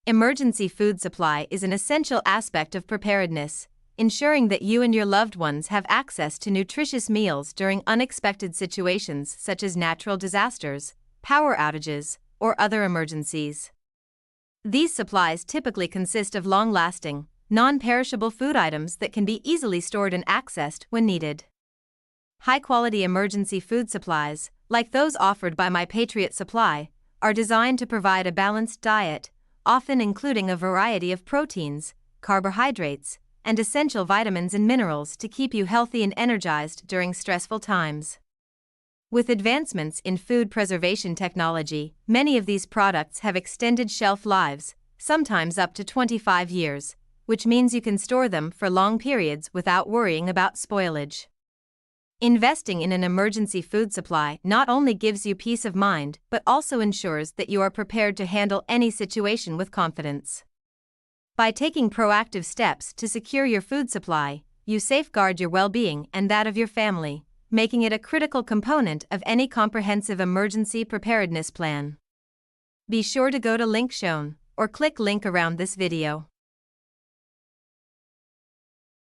Emergency food supply is an essential aspect of preparedness, ensuring that you and your loved ones have access to nutritious meals during unexpected situations such as natural disasters, power outages, or other emergencies. These supplies typically consist of long-lasting, non-perishable food items that can be easily stored and accessed when needed. High-quality emergency food supplies, like those offered by My Patriot Supply, are designed to provide a balanced diet, often including a variety of proteins, carbohydrates, and essential vitamins and minerals to keep you healthy and energized during stressful times. With advancements in food preservation technology, many of these products have extended shelf lives, sometimes up to 25 years, which means you can store them for long periods without worrying about spoilage. Investing in an emergency food supply not only gives you peace of mind but also ensures that you are prepared to handle any situation with confidence. By taking proactive steps to secure your food supply, you safeguard your well-being and that of your family, making it a critical component of any comprehensive emergency preparedness plan. Be sure to go to link shown or click link around this video.